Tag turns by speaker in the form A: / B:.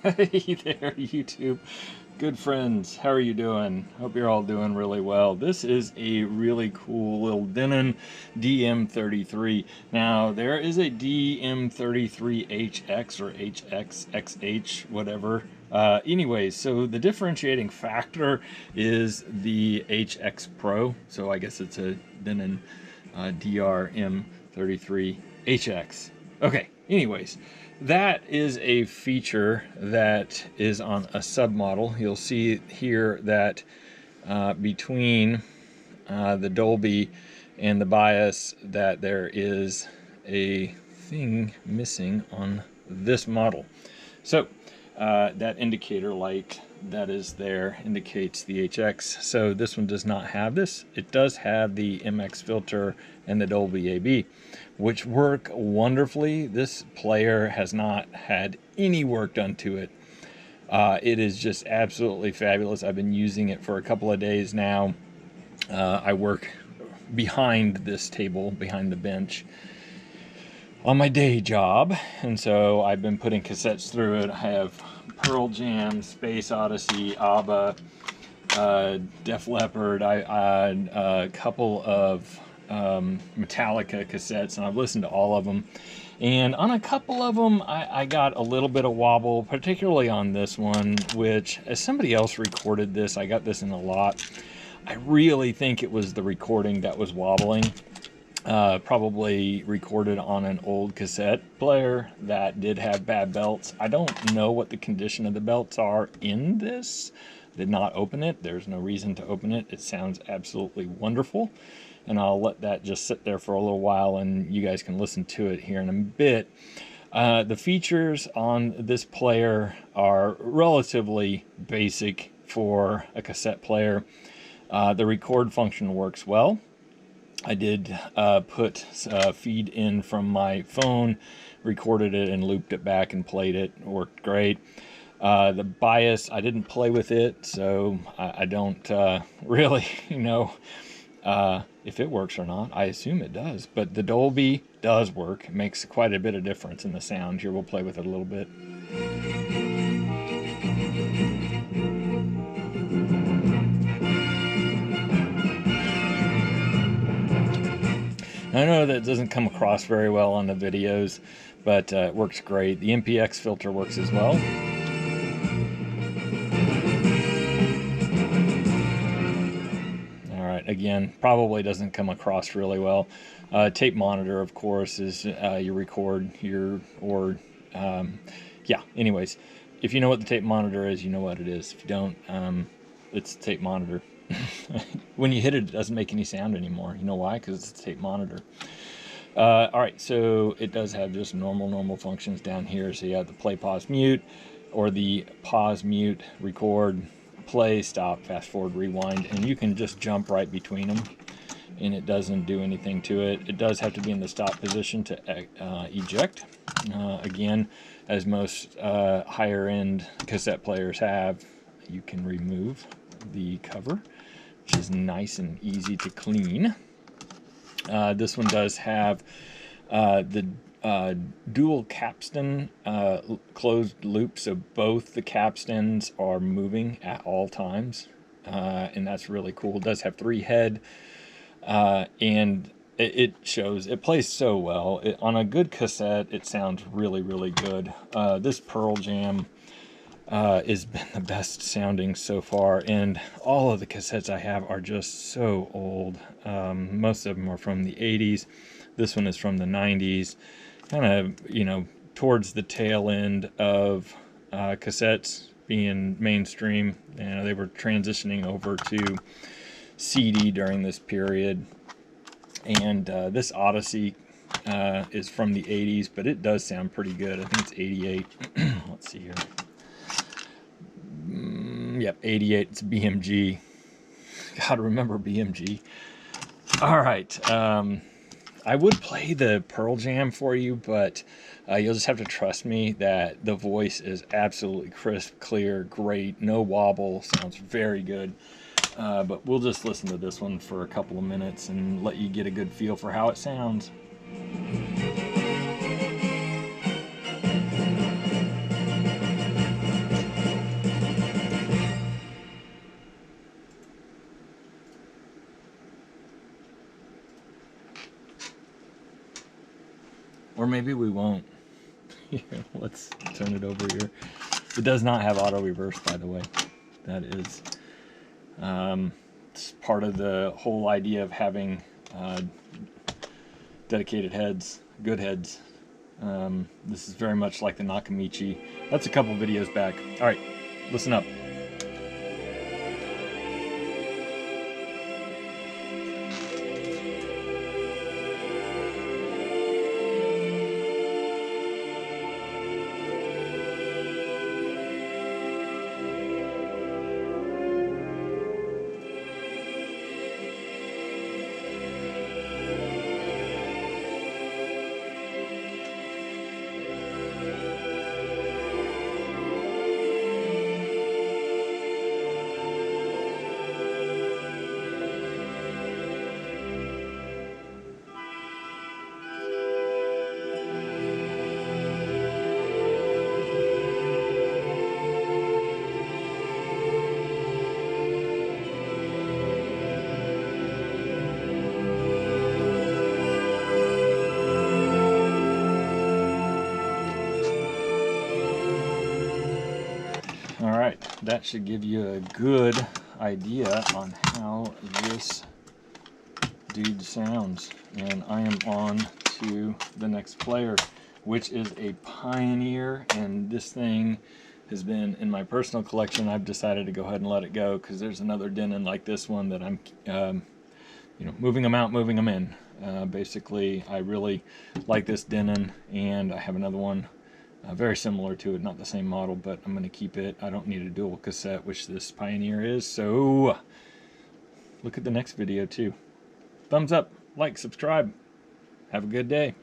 A: Hey there, YouTube. Good friends, how are you doing? Hope you're all doing really well. This is a really cool little Denon DM33. Now, there is a DM33HX or HXXH, whatever. Anyways, so the differentiating factor is the HX Pro. So I guess it's a Denon DR-M33HX. Okay, anyways. That is a feature that is on a submodel. You'll see here that between the Dolby and the bias that there is a thing missing on this model. So that indicator light that is there indicates the HX. So this one does not have this. It does have the MX filter and the Dolby AB, which work wonderfully. This player has not had any work done to it. It is just absolutely fabulous. I've been using it for a couple of days now. I work behind this table, behind the bench, on my day job, and so I've been putting cassettes through it. I have Pearl Jam, Space Odyssey, ABBA, Def Leppard, a couple of Metallica cassettes, and I've listened to all of them. And on a couple of them, I got a little bit of wobble, particularly on this one, which, as somebody else recorded this, I got this in a lot. I really think it was the recording that was wobbling. Probably recorded on an old cassette player that did have bad belts. I don't know what the condition of the belts are in this. Did not open it. There's no reason to open it. It sounds absolutely wonderful. And I'll let that just sit there for a little while and you guys can listen to it here in a bit. The features on this player are relatively basic for a cassette player. The record function works well. I did put feed in from my phone, recorded it and looped it back and played it. It worked great. The bias, I didn't play with it, so I don't really know if it works or not. I assume it does, but the Dolby does work. It makes quite a bit of difference in the sound. Here, we'll play with it a little bit. I know that doesn't come across very well on the videos, but it works great. The MPX filter works as well. All right, again, probably doesn't come across really well. Tape monitor, of course, is you record your, yeah, anyways. If you know what the tape monitor is, you know what it is. If you don't, it's a tape monitor. When you hit it, it doesn't make any sound anymore. You know why? Because it's a tape monitor. All right, so it does have just normal functions down here. So you have the play, pause, mute, or the pause, mute, record, play, stop, fast forward, rewind, and you can just jump right between them, and it doesn't do anything to it. It does have to be in the stop position to eject. Again, as most higher end cassette players have, you can remove the cover, which is nice and easy to clean. This one does have the dual capstan closed loop, so both the capstans are moving at all times, and that's really cool. It does have 3 head, and it shows, it plays so well. On a good cassette, it sounds really good. This Pearl Jam has been the best sounding so far, and all of the cassettes I have are just so old. Most of them are from the 80s. This one is from the 90s, kind of, you know, towards the tail end of cassettes being mainstream. You know, they were transitioning over to CD during this period, and this Odyssey is from the 80s, but it does sound pretty good. I think it's 88. Let's see here. Yep, 88. It's BMG. Gotta remember BMG. All right. I would play the Pearl Jam for you, but you'll just have to trust me that the voice is absolutely crisp, clear, great, no wobble, sounds very good. But we'll just listen to this one for a couple of minutes and let you get a good feel for how it sounds. Or maybe we won't. Let's turn it over here. It does not have auto reverse, by the way. That is it's part of the whole idea of having dedicated heads, good heads. This is very much like the Nakamichi. That's a couple videos back. All right, listen up. Alright, that should give you a good idea on how this dude sounds. And I am on to the next player, which is a Pioneer, and this thing has been in my personal collection. I've decided to go ahead and let it go because there's another Denon like this one that I'm moving them out, moving them in. Basically, I really like this Denon, and I have another one very similar to it, not the same model, but I'm going to keep it. I don't need a dual cassette, which this Pioneer is, so look at the next video too. Thumbs up, like, subscribe. Have a good day.